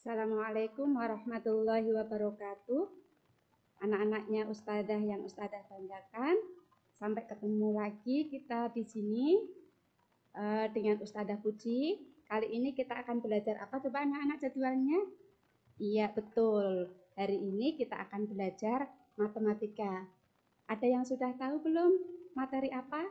Assalamualaikum warahmatullahi wabarakatuh. Anak-anaknya Ustadzah yang Ustadzah banggakan. Sampai ketemu lagi kita di sini dengan Ustadzah Puji. Kali ini kita akan belajar apa coba anak-anak jadwalnya? Iya betul. Hari ini kita akan belajar matematika. Ada yang sudah tahu belum materi apa?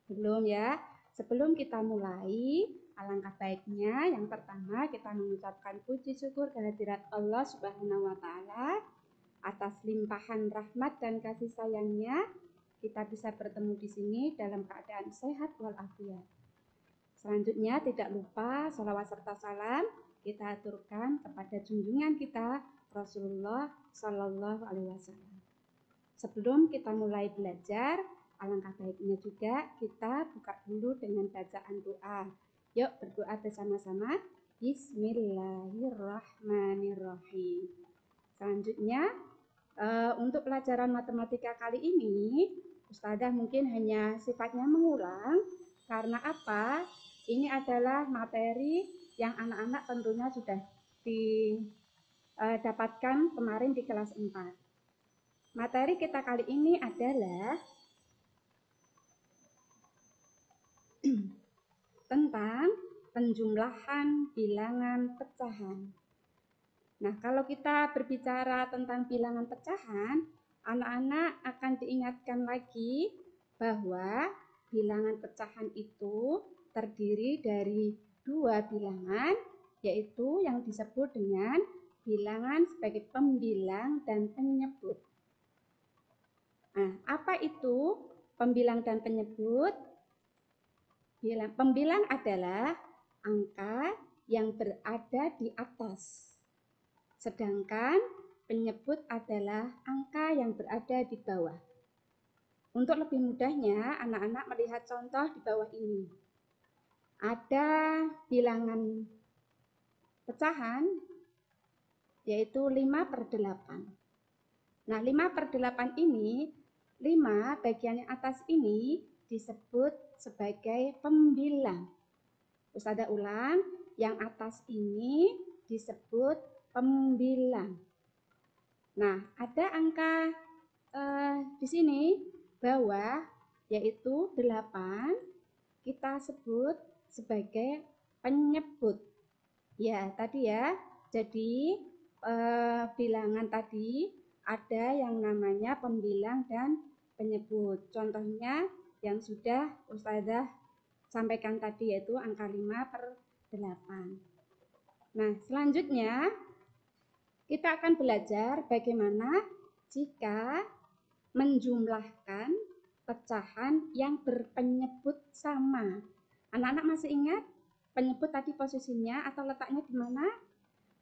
Belum ya? Sebelum kita mulai, alangkah baiknya yang pertama kita mengucapkan puji syukur kehadirat Allah Subhanahu wa taala atas limpahan rahmat dan kasih sayangnya kita bisa bertemu di sini dalam keadaan sehat walafiat. Selanjutnya tidak lupa salawat serta salam kita aturkan kepada junjungan kita Rasulullah Shallallahu Alaihi Wasallam. Sebelum kita mulai belajar, alangkah baiknya juga kita buka dulu dengan bacaan doa. Yuk berdoa bersama-sama. Bismillahirrahmanirrahim. Selanjutnya untuk pelajaran matematika kali ini, Ustadzah mungkin hanya sifatnya mengulang. Karena apa? Ini adalah materi yang anak-anak tentunya sudah didapatkan kemarin di kelas 4. Materi kita kali ini adalah tentang penjumlahan bilangan pecahan. Nah, kalau kita berbicara tentang bilangan pecahan, anak-anak akan diingatkan lagi bahwa bilangan pecahan itu terdiri dari dua bilangan, yaitu yang disebut dengan bilangan sebagai pembilang dan penyebut. Nah, apa itu pembilang dan penyebut? Pembilang adalah angka yang berada di atas, sedangkan penyebut adalah angka yang berada di bawah. Untuk lebih mudahnya, anak-anak melihat contoh di bawah ini. Ada bilangan pecahan, yaitu 5/8. Nah, 5/8 ini, 5 bagian yang atas ini disebut sebagai pembilang. Ustadzah ulang, yang atas ini disebut pembilang. Nah, ada angka di sini bawah yaitu 8 kita sebut sebagai penyebut. Ya, tadi ya. Jadi bilangan tadi ada yang namanya pembilang dan penyebut. Contohnya yang sudah Ustadzah sampaikan tadi yaitu angka 5/8. Nah, selanjutnya kita akan belajar bagaimana jika menjumlahkan pecahan yang berpenyebut sama. Anak-anak masih ingat penyebut tadi posisinya atau letaknya di mana?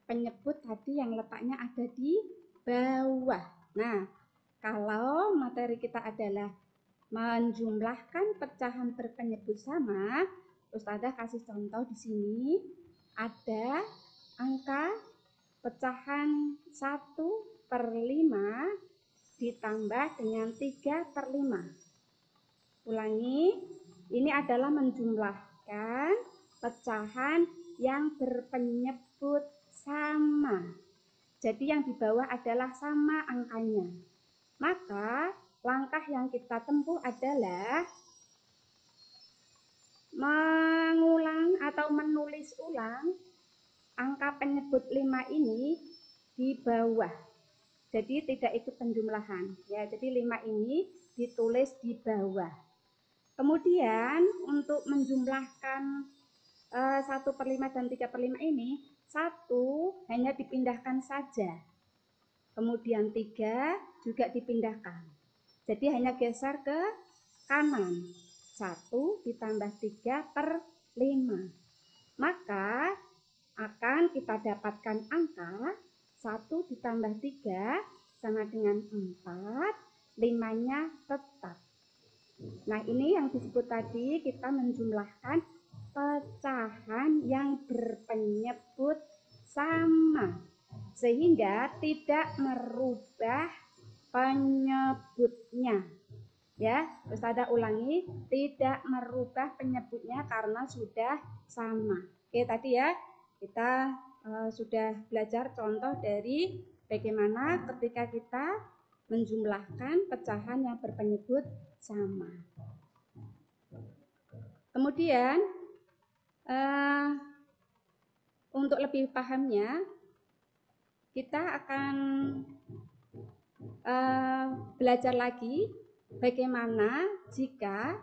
Penyebut tadi yang letaknya ada di bawah. Nah, kalau materi kita adalah menjumlahkan pecahan berpenyebut sama, Ustadzah kasih contoh di sini. Ada angka pecahan 1/5 ditambah dengan 3/5. Ulangi, ini adalah menjumlahkan pecahan yang berpenyebut sama. Jadi yang di bawah adalah sama angkanya. Maka langkah yang kita tempuh adalah mengulang atau menulis ulang angka penyebut 5 ini di bawah. Jadi tidak ikut penjumlahan. Ya, jadi 5 ini ditulis di bawah. Kemudian untuk menjumlahkan 1/5 dan 3/5 ini, 1 hanya dipindahkan saja. Kemudian 3 juga dipindahkan. Jadi hanya geser ke kanan. 1 ditambah 3/5. Maka akan kita dapatkan angka 1 ditambah 3 sama dengan 4, 5-nya tetap. Nah, ini yang disebut tadi kita menjumlahkan pecahan yang berpenyebut sama. Sehingga tidak merubah penyebutnya. Ya, Ustadzah ulangi, tidak merubah penyebutnya karena sudah sama. Oke, tadi ya kita sudah belajar contoh dari bagaimana ketika kita menjumlahkan pecahan yang berpenyebut sama. Kemudian untuk lebih pahamnya, kita akan belajar lagi bagaimana jika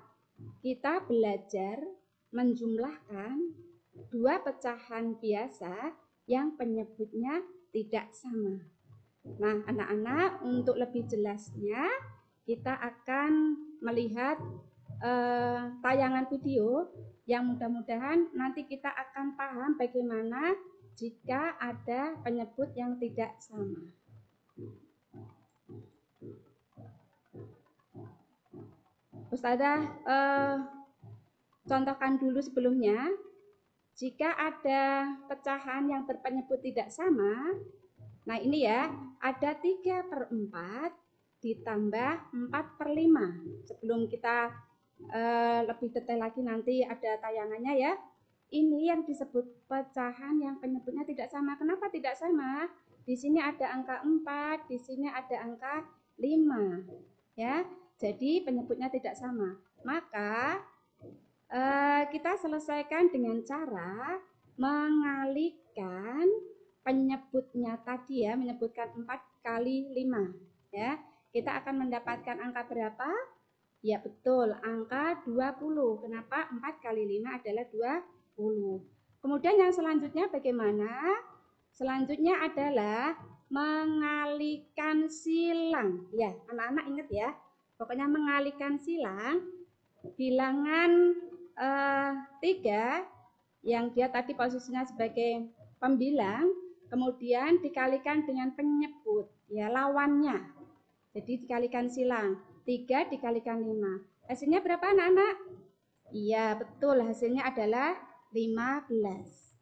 kita belajar menjumlahkan dua pecahan biasa yang penyebutnya tidak sama. Nah, anak-anak, untuk lebih jelasnya kita akan melihat tayangan video yang mudah-mudahan nanti kita akan paham bagaimana jika ada penyebut yang tidak sama. Ustazah contohkan dulu sebelumnya. Jika ada pecahan yang berpenyebut tidak sama, nah ini ya, ada 3/4 ditambah 4/5. Sebelum kita lebih detail lagi nanti ada tayangannya ya. Ini yang disebut pecahan yang penyebutnya tidak sama. Kenapa tidak sama? Di sini ada angka 4, di sini ada angka 5. Ya, jadi penyebutnya tidak sama. Maka kita selesaikan dengan cara mengalihkan penyebutnya tadi ya, menyebutkan 4 kali 5 ya. Kita akan mendapatkan angka berapa? Ya betul, angka 20. Kenapa? 4 kali 5 adalah 20. Kemudian yang selanjutnya bagaimana? Selanjutnya adalah mengalihkan silang. Ya, anak-anak ingat ya. Pokoknya mengalihkan silang bilangan 3 yang dia tadi posisinya sebagai pembilang, kemudian dikalikan dengan penyebut, ya lawannya. Jadi dikalikan silang, 3 dikalikan 5. Hasilnya berapa anak-anak? Iya betul, hasilnya adalah 15.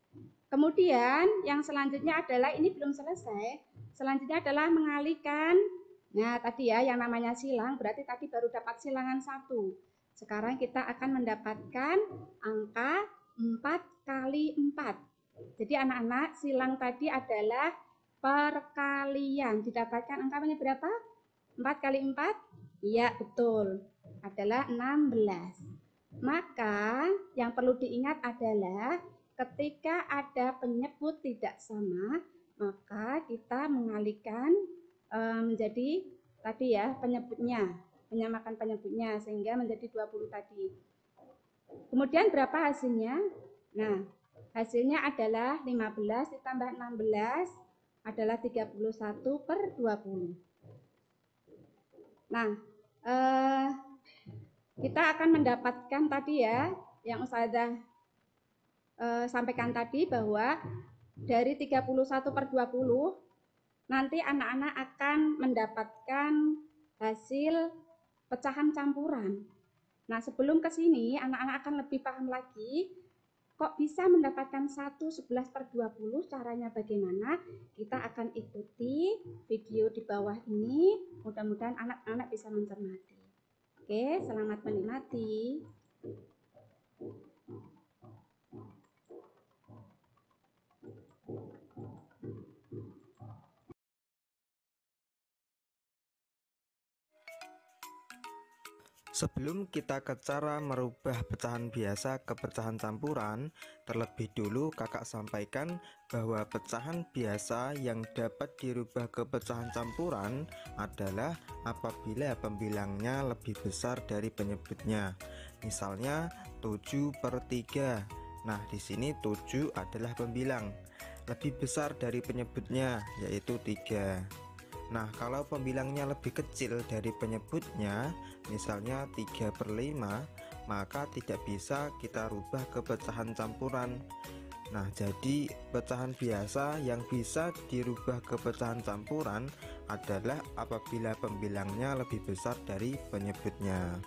Kemudian yang selanjutnya adalah, ini belum selesai, selanjutnya adalah mengalihkan. Nah tadi ya yang namanya silang, berarti tadi baru dapat silangan 1. Sekarang kita akan mendapatkan angka 4 kali 4. Jadi anak-anak, silang tadi adalah perkalian. Didapatkan angkanya berapa? 4 kali 4? Iya, betul. Adalah 16. Maka yang perlu diingat adalah ketika ada penyebut tidak sama, maka kita mengalihkan menjadi tadi ya penyebutnya. Menyamakan penyebutnya sehingga menjadi 20 tadi. Kemudian berapa hasilnya? Nah, hasilnya adalah 15 ditambah 16 adalah 31/20. Nah, kita akan mendapatkan tadi ya yang Ustazah sampaikan tadi bahwa dari 31/20 nanti anak-anak akan mendapatkan hasil pecahan campuran. Nah, sebelum ke sini anak-anak akan lebih paham lagi kok bisa mendapatkan 1/11/20, caranya bagaimana? Kita akan ikuti video di bawah ini. Mudah-mudahan anak-anak bisa mencermati. Oke, selamat menikmati. Sebelum kita ke cara merubah pecahan biasa ke pecahan campuran, terlebih dulu kakak sampaikan bahwa pecahan biasa yang dapat dirubah ke pecahan campuran adalah apabila pembilangnya lebih besar dari penyebutnya. Misalnya 7/3. Nah, di sini 7 adalah pembilang. Lebih besar dari penyebutnya yaitu 3. Nah, kalau pembilangnya lebih kecil dari penyebutnya, misalnya 3/5, maka tidak bisa kita rubah ke pecahan campuran. Nah, jadi pecahan biasa yang bisa dirubah ke pecahan campuran adalah apabila pembilangnya lebih besar dari penyebutnya.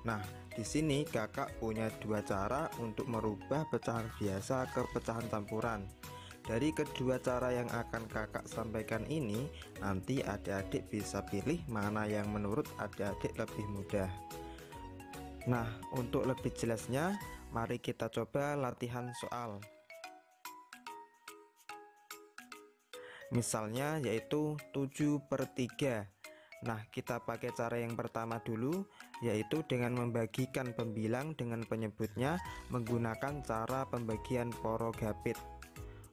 Nah, di sini kakak punya dua cara untuk merubah pecahan biasa ke pecahan campuran. Dari kedua cara yang akan kakak sampaikan ini, nanti adik-adik bisa pilih mana yang menurut adik-adik lebih mudah. Nah, untuk lebih jelasnya, mari kita coba latihan soal. Misalnya yaitu 7/3. Nah, kita pakai cara yang pertama dulu, yaitu dengan membagikan pembilang dengan penyebutnya menggunakan cara pembagian porogapit.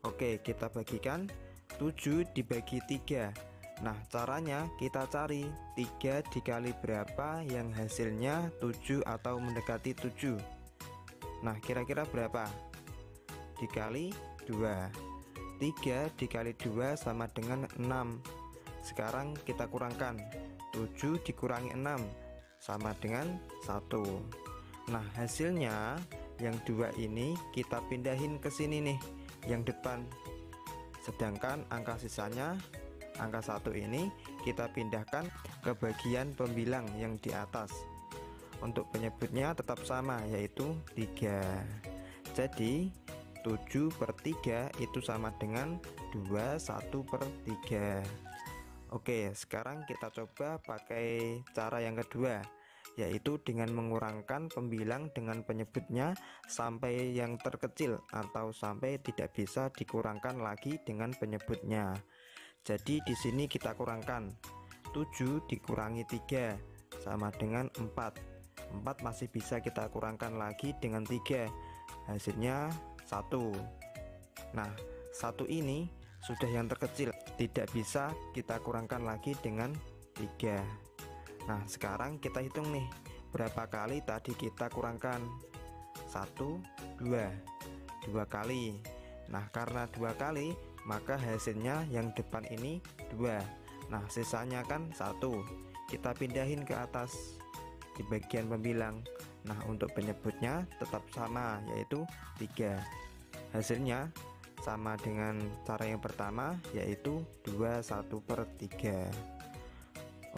Oke, kita bagikan 7 dibagi 3. Nah, caranya kita cari 3 dikali berapa yang hasilnya 7 atau mendekati 7. Nah, kira-kira berapa? Dikali 2. 3 dikali 2 sama dengan 6. Sekarang kita kurangkan 7 dikurangi 6 sama dengan 1. Nah, hasilnya yang 2 ini kita pindahin ke sini nih, yang depan. Sedangkan angka sisanya, angka 1 ini kita pindahkan ke bagian pembilang yang di atas. Untuk penyebutnya tetap sama, yaitu 3. Jadi 7/3 itu sama dengan 21/3. Oke, sekarang kita coba pakai cara yang kedua, yaitu dengan mengurangkan pembilang dengan penyebutnya sampai yang terkecil atau sampai tidak bisa dikurangkan lagi dengan penyebutnya. Jadi di sini kita kurangkan 7 dikurangi 3 sama dengan 4. 4 masih bisa kita kurangkan lagi dengan 3. Hasilnya 1. Nah, 1 ini sudah yang terkecil, tidak bisa kita kurangkan lagi dengan 3. Nah, sekarang kita hitung nih, berapa kali tadi kita kurangkan? 1, 2. 2 kali. Nah, karena 2 kali, maka hasilnya yang depan ini 2. Nah, sisanya kan 1. Kita pindahin ke atas di bagian pembilang. Nah, untuk penyebutnya tetap sama, yaitu 3. Hasilnya sama dengan cara yang pertama, yaitu 21/3.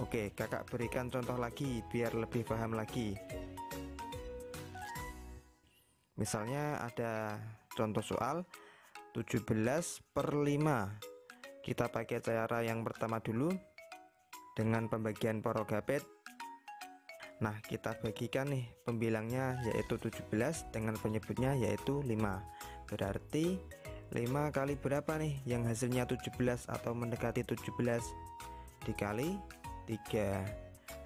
Oke, kakak berikan contoh lagi biar lebih paham lagi. Misalnya ada contoh soal 17/5. Kita pakai cara yang pertama dulu dengan pembagian porogapit. Nah, kita bagikan nih pembilangnya yaitu 17 dengan penyebutnya yaitu 5. Berarti 5 kali berapa nih yang hasilnya 17 atau mendekati 17? Dikali 3.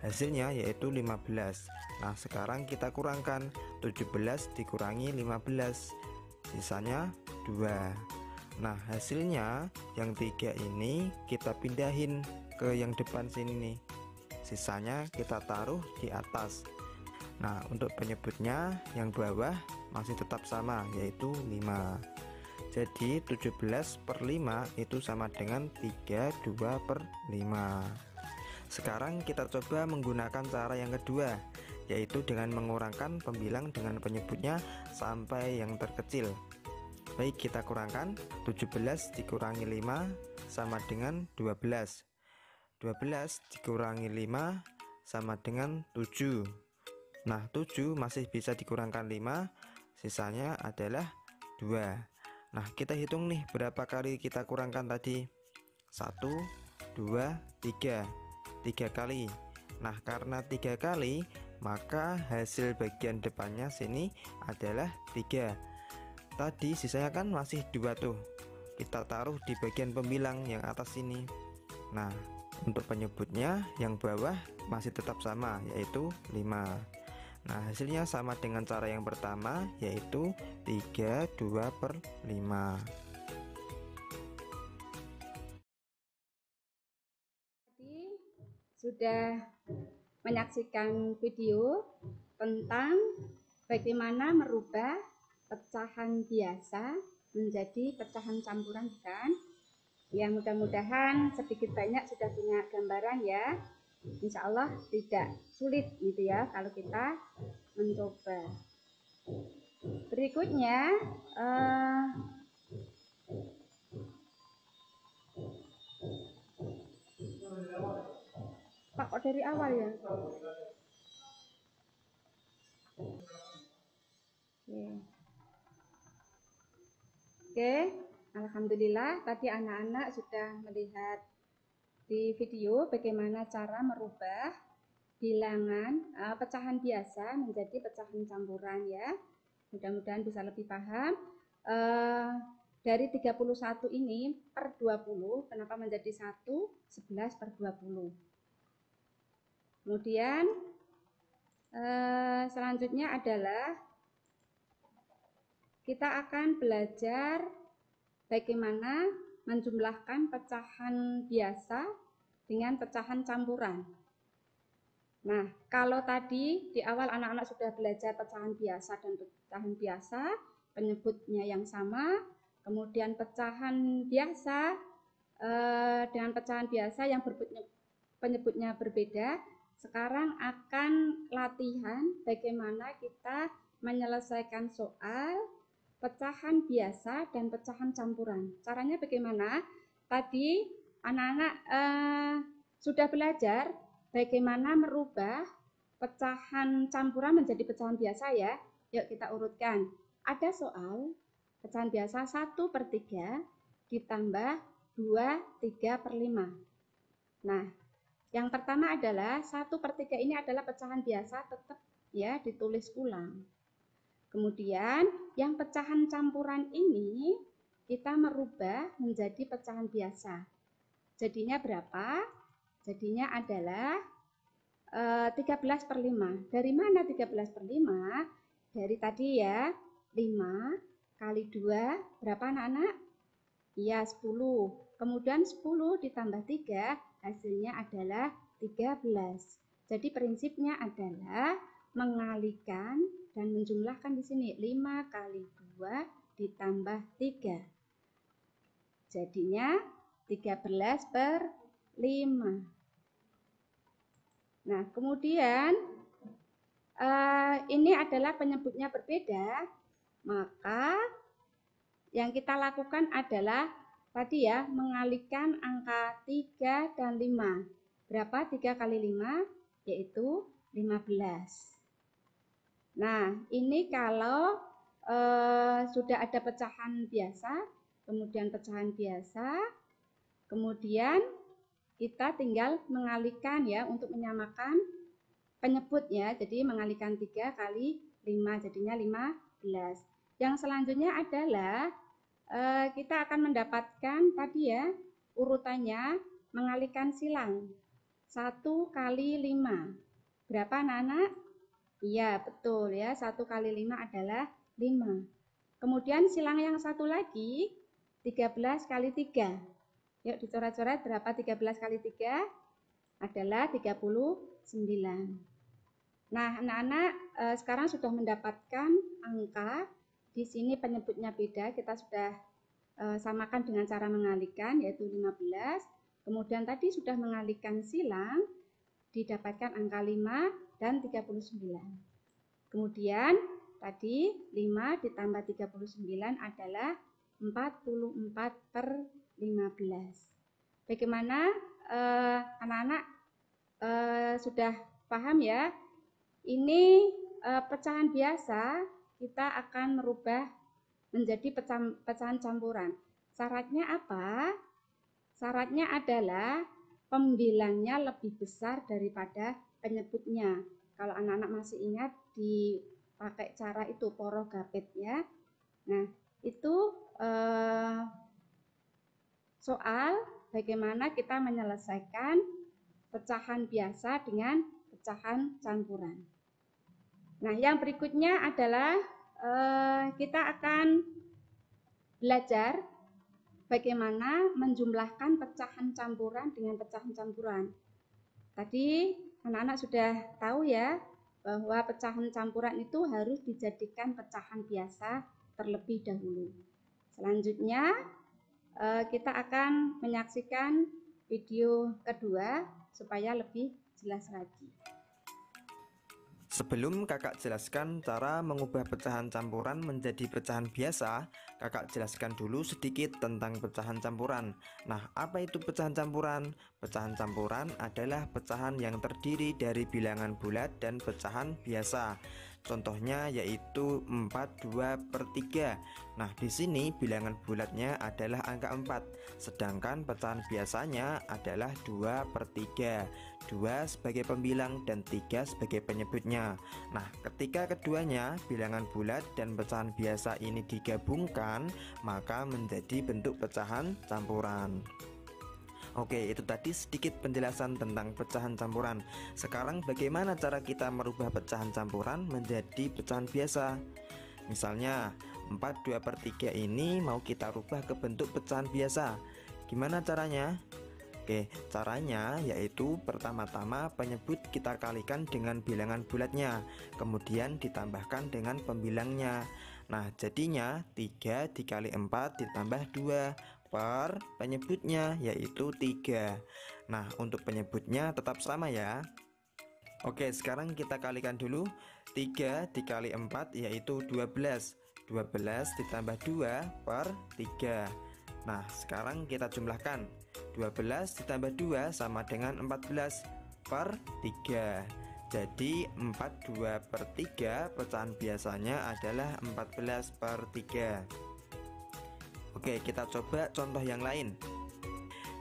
Hasilnya yaitu 15. Nah, sekarang kita kurangkan 17 dikurangi 15. Sisanya 2. Nah, hasilnya yang 3 ini kita pindahin ke yang depan sini nih. Sisanya kita taruh di atas. Nah, untuk penyebutnya yang bawah masih tetap sama, yaitu 5. Jadi 17/5 itu sama dengan 32/5. Sekarang kita coba menggunakan cara yang kedua, yaitu dengan mengurangkan pembilang dengan penyebutnya sampai yang terkecil. Baik, kita kurangkan 17 dikurangi 5 sama dengan 12. 12 dikurangi 5 sama dengan 7. Nah, 7 masih bisa dikurangkan 5, sisanya adalah 2. Nah, kita hitung nih berapa kali kita kurangkan tadi. 1, 2, 3. 3 kali. Nah, karena 3 kali, maka hasil bagian depannya sini adalah 3. Tadi sisanya kan masih 2 tuh. Kita taruh di bagian pembilang yang atas sini. Nah, untuk penyebutnya yang bawah masih tetap sama, yaitu 5. Nah, hasilnya sama dengan cara yang pertama, yaitu 32/5. Tadi sudah menyaksikan video tentang bagaimana merubah pecahan biasa menjadi pecahan campuran, kan? Ya, mudah-mudahan sedikit banyak sudah punya gambaran ya. Insya Allah tidak sulit gitu ya kalau kita mencoba. Berikutnya Pak, kok dari awal ya? Oke, alhamdulillah tadi anak-anak sudah melihat di video bagaimana cara merubah bilangan pecahan biasa menjadi pecahan campuran ya. Mudah-mudahan bisa lebih paham. dari 31 ini per 20, kenapa menjadi 1? 11 per 20. Kemudian selanjutnya adalah kita akan belajar bagaimana menjumlahkan pecahan biasa dengan pecahan campuran. Nah, kalau tadi di awal anak-anak sudah belajar pecahan biasa dan pecahan biasa, penyebutnya yang sama, kemudian pecahan biasa dengan pecahan biasa yang penyebutnya berbeda. Sekarang akan latihan bagaimana kita menyelesaikan soal pecahan biasa dan pecahan campuran. Caranya bagaimana? Tadi anak-anak sudah belajar bagaimana merubah pecahan campuran menjadi pecahan biasa ya. Yuk kita urutkan. Ada soal pecahan biasa 1/3 ditambah 2/3/5. Nah, yang pertama adalah 1/3 ini adalah pecahan biasa, tetap ya ditulis ulang. Kemudian yang pecahan campuran ini kita merubah menjadi pecahan biasa. Jadinya berapa? Jadinya adalah 13/5. Dari mana 13/5? Dari tadi ya, 5 kali 2 berapa anak-anak? Iya, 10. Kemudian 10 ditambah 3 hasilnya adalah 13. Jadi prinsipnya adalah mengalihkan dan menjumlahkan di sini 5 kali 2 ditambah 3. Jadinya 13/5. Nah, kemudian ini adalah penyebutnya berbeda, maka yang kita lakukan adalah tadi ya, mengalihkan angka 3 dan 5. Berapa 3 kali 5? Yaitu 15. Nah, ini kalau sudah ada pecahan biasa, kemudian pecahan biasa, kemudian kita tinggal mengalihkan ya untuk menyamakan penyebut ya. Jadi mengalihkan 3 kali 5 jadinya 15. Yang selanjutnya adalah kita akan mendapatkan tadi ya urutannya mengalihkan silang 1 kali 5. Berapa anak-anak? Iya betul ya, 1 kali 5 adalah 5. Kemudian silang yang satu lagi 13 kali 3. Yuk dicoret-coret, berapa 13 kali 3? Adalah 39. Nah anak-anak sekarang sudah mendapatkan angka. Di sini penyebutnya beda, kita sudah samakan dengan cara mengalihkan yaitu 15. Kemudian tadi sudah mengalihkan silang, didapatkan angka 5 dan 39. Kemudian tadi 5 ditambah 39 adalah 44/15. Bagaimana anak-anak sudah paham ya? Ini pecahan biasa kita akan merubah menjadi pecahan campuran. Syaratnya apa? Syaratnya adalah pembilangnya lebih besar daripada penyebutnya. Kalau anak-anak masih ingat dipakai cara itu poro gapit ya. Nah, itu soal bagaimana kita menyelesaikan pecahan biasa dengan pecahan campuran. Nah, yang berikutnya adalah kita akan belajar bagaimana menjumlahkan pecahan campuran dengan pecahan campuran. Tadi anak-anak sudah tahu ya bahwa pecahan campuran itu harus dijadikan pecahan biasa terlebih dahulu. Selanjutnya kita akan menyaksikan video kedua supaya lebih jelas lagi. Sebelum kakak jelaskan cara mengubah pecahan campuran menjadi pecahan biasa, kakak jelaskan dulu sedikit tentang pecahan campuran. Nah, apa itu pecahan campuran? Pecahan campuran adalah pecahan yang terdiri dari bilangan bulat dan pecahan biasa. Contohnya yaitu 42/3. Nah, di sini bilangan bulatnya adalah angka 4, sedangkan pecahan biasanya adalah 2/3. 2 sebagai pembilang dan 3 sebagai penyebutnya. Nah, ketika keduanya, bilangan bulat dan pecahan biasa ini digabungkan, maka menjadi bentuk pecahan campuran. Oke, itu tadi sedikit penjelasan tentang pecahan campuran. Sekarang bagaimana cara kita merubah pecahan campuran menjadi pecahan biasa? Misalnya 42/3 ini mau kita rubah ke bentuk pecahan biasa. Gimana caranya? Oke, caranya yaitu pertama-tama penyebut kita kalikan dengan bilangan bulatnya, kemudian ditambahkan dengan pembilangnya. Nah, jadinya 3 dikali 4 ditambah 2 per penyebutnya yaitu 3. Nah, untuk penyebutnya tetap sama ya. Oke, sekarang kita kalikan dulu. 3 dikali 4 yaitu 12. 12 ditambah 2 per 3. Nah, sekarang kita jumlahkan. 12 ditambah 2 sama dengan 14 per 3. Jadi 42/3 pecahan biasanya adalah 14/3. Oke, kita coba contoh yang lain.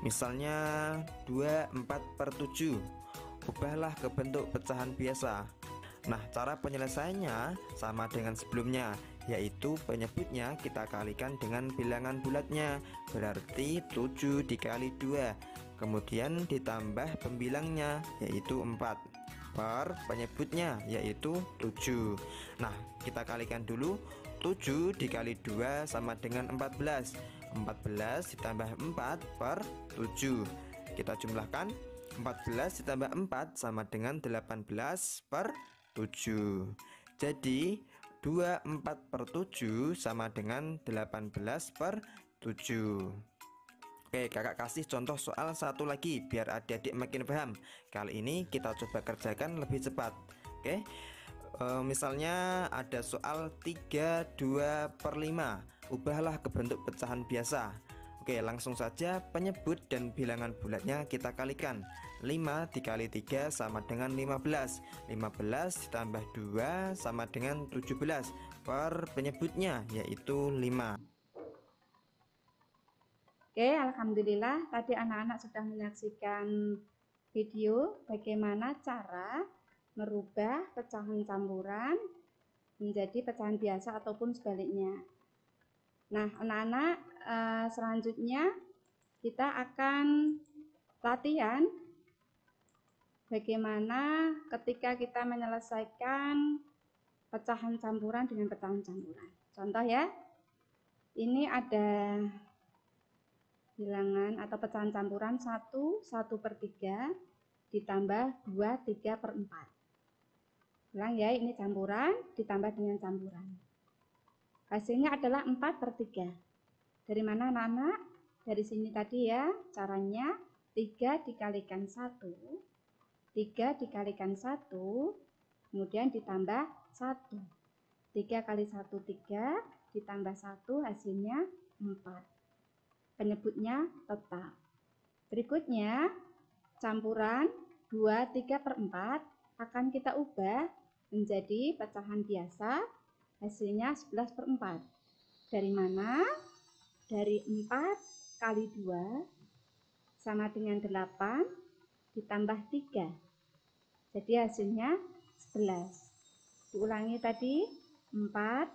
Misalnya 24/7. Ubahlah ke bentuk pecahan biasa. Nah, cara penyelesaiannya sama dengan sebelumnya, yaitu penyebutnya kita kalikan dengan bilangan bulatnya, berarti 7 dikali 2. Kemudian ditambah pembilangnya, yaitu 4 per penyebutnya, yaitu 7. Nah, kita kalikan dulu. 7 dikali 2 sama dengan 14. 14 ditambah 4 per 7. Kita jumlahkan. 14 ditambah 4 sama dengan 18 per 7. Jadi 24/7 sama dengan 18 per 7. Oke, kakak kasih contoh soal satu lagi biar adik-adik makin paham. Kali ini kita coba kerjakan lebih cepat. Oke, misalnya ada soal 3/2/5. Ubahlah ke bentuk pecahan biasa. Oke, langsung saja penyebut dan bilangan bulatnya kita kalikan. 5 dikali 3 sama dengan 15. 15 ditambah 2 sama dengan 17 per penyebutnya yaitu 5. Oke, alhamdulillah tadi anak-anak sudah menyaksikan video bagaimana cara merubah pecahan campuran menjadi pecahan biasa ataupun sebaliknya. Nah, anak-anak, selanjutnya kita akan latihan bagaimana ketika kita menyelesaikan pecahan campuran dengan pecahan campuran. Contoh ya, ini ada bilangan atau pecahan campuran 1/3 ditambah 2 3/4. Ulang ya, ini campuran ditambah dengan campuran. Hasilnya adalah 4/3. Dari mana anak-anak? Dari sini tadi ya, caranya 3 dikalikan 1, 3 dikalikan 1, kemudian ditambah 1. 3 kali 1, 3, ditambah 1, hasilnya 4. Penyebutnya tetap. Berikutnya, campuran 2 3/4 akan kita ubah menjadi pecahan biasa, hasilnya 11/4. Dari mana? Dari 4 kali 2 sama dengan 8 ditambah 3. Jadi hasilnya 11. Diulangi tadi, 4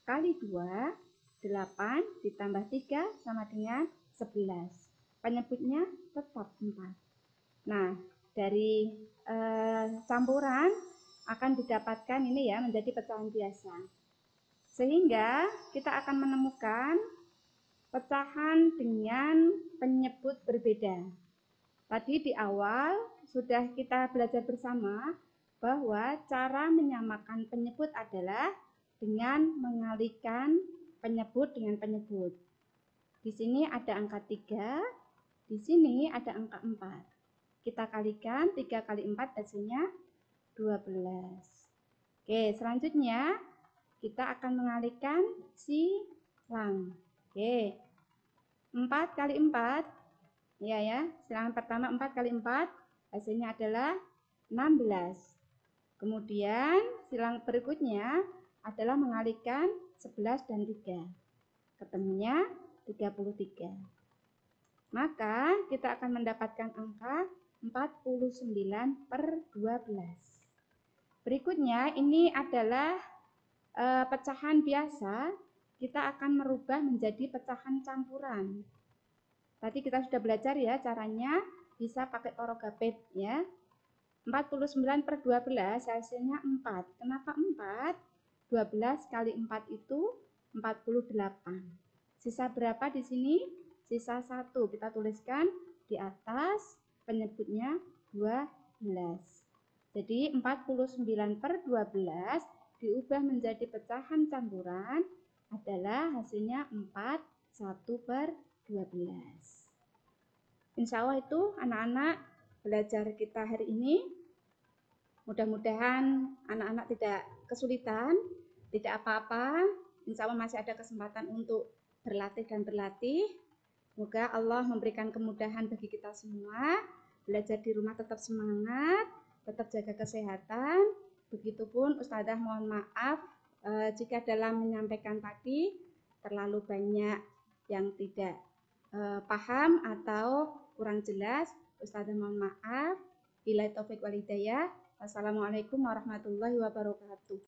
kali 2, 8 ditambah 3 sama dengan 11. Penyebutnya tetap 4. Nah, dari campuran akan didapatkan ini ya menjadi pecahan biasa. Sehingga kita akan menemukan pecahan dengan penyebut berbeda. Tadi di awal sudah kita belajar bersama bahwa cara menyamakan penyebut adalah dengan mengalihkan penyebut dengan penyebut. Di sini ada angka 3, di sini ada angka 4. Kita kalikan 3 kali 4 hasilnya 12. Oke, selanjutnya kita akan mengalihkan silang. Oke, 4 kali 4, ya, silangan pertama 4 kali 4, hasilnya adalah 16. Kemudian silang berikutnya adalah mengalihkan 11 dan 3. Ketemunya 33. Maka kita akan mendapatkan angka 49/12. Berikutnya ini adalah pecahan biasa, kita akan merubah menjadi pecahan campuran. Tadi kita sudah belajar ya caranya, bisa pakai porogapet ya. 49/12 hasilnya 4. Kenapa 4? 12 kali 4 itu 48. Sisa berapa di sini? Sisa 1. Kita tuliskan di atas penyebutnya 12. Jadi 49/12 diubah menjadi pecahan campuran adalah hasilnya 41/12. Insya Allah itu anak-anak belajar kita hari ini. Mudah-mudahan anak-anak tidak kesulitan, tidak apa-apa. Insya Allah masih ada kesempatan untuk berlatih dan berlatih. Semoga Allah memberikan kemudahan bagi kita semua. Belajar di rumah tetap semangat, tetap jaga kesehatan. Begitupun Ustadzah mohon maaf jika dalam menyampaikan tadi terlalu banyak yang tidak paham atau kurang jelas. Ustadzah mohon maaf. Billahi taufik wal hidayah. Wassalamualaikum warahmatullahi wabarakatuh.